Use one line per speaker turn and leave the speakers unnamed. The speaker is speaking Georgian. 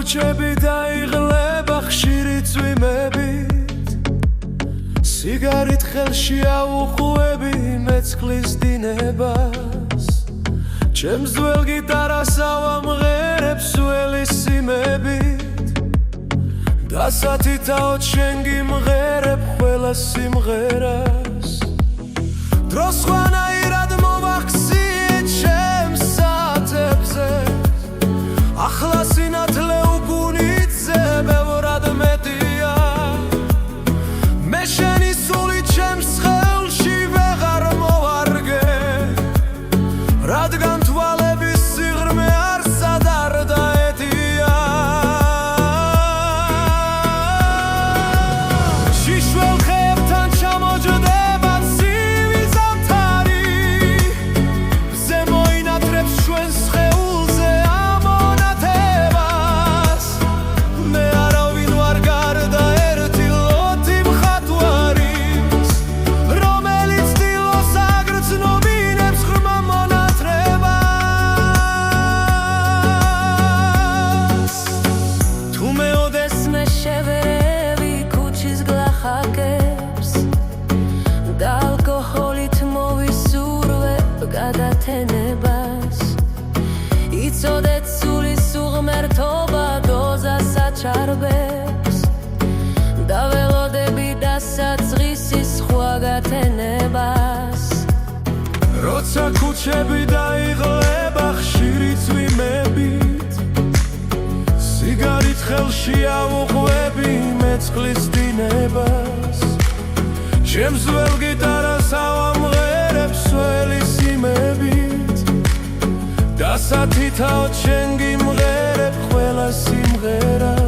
ქუჩები დაიღლება ხშირი წვიმებით, სიგარით ხელში აუყვები მეწყლის დინებას. ჩემს ძველ გიტარას ავამღერებს ველი სიმებით, დასათითაოდ შენ გიმღერებ ყველა სიმღერას. დროს ხვანაირად მოვახციე ჩემს საათებზე, ახლა სინათლე უკუნიძე ბევრად მეტია. მე შენი სული ჩემს ხელში ვეღარ მოვარგე, რადგან თვალების სიღრმე არსად არ დაეტია. შიშველ ხეებთან ჩამოჯდება ცივი ზამთარი, მზე მოინათრებს ჩვენს სხეულზე ამონათებას. მე არავინ ვარ გარდა ერთი ლოთი მხატვარის, რომელიც დილოს აგრძნობინებს ღრმა მონათრებას. თუ მეოდეს მე შევერევი ქუჩის გლახაკებს და ალკოჰოლით მოვისურვებ გადათენებას. იცოდეთ სულის უღმერთობა დოზას აჩარბებს და ველოდები დასაწყისის სხვა გათენებას. როცა ქუჩები დაიღლება ხშირი წვიმებით, სიგარით ხელში ავუყვები მეწყლის დინებას. ჩემს ძველ გიტარას ავამღერებს ველი სიმებით, დასათითაოდ შენ გიმღერებ ყველა სიმღერას.